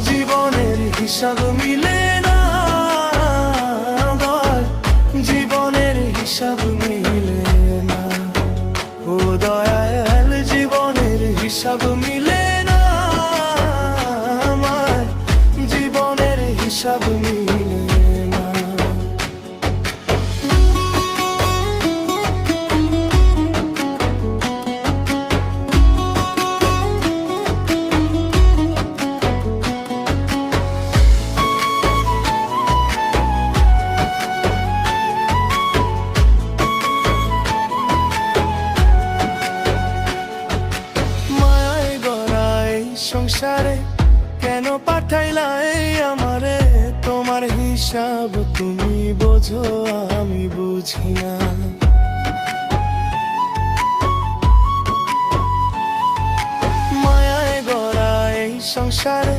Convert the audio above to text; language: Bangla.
জীবনের হিসাব মিলে না, জীবনের হিসাব মিলে না। ও দয়াল, জীবনের হিসাব মিলে না, আমার জীবনের হিসাব মিলে না। সংসারে কেন পাঠাইলা আমারে? তোমার হিসাব তুমি বোঝো, আমি বুঝি না। মায়ায় গড়া এই সংসারে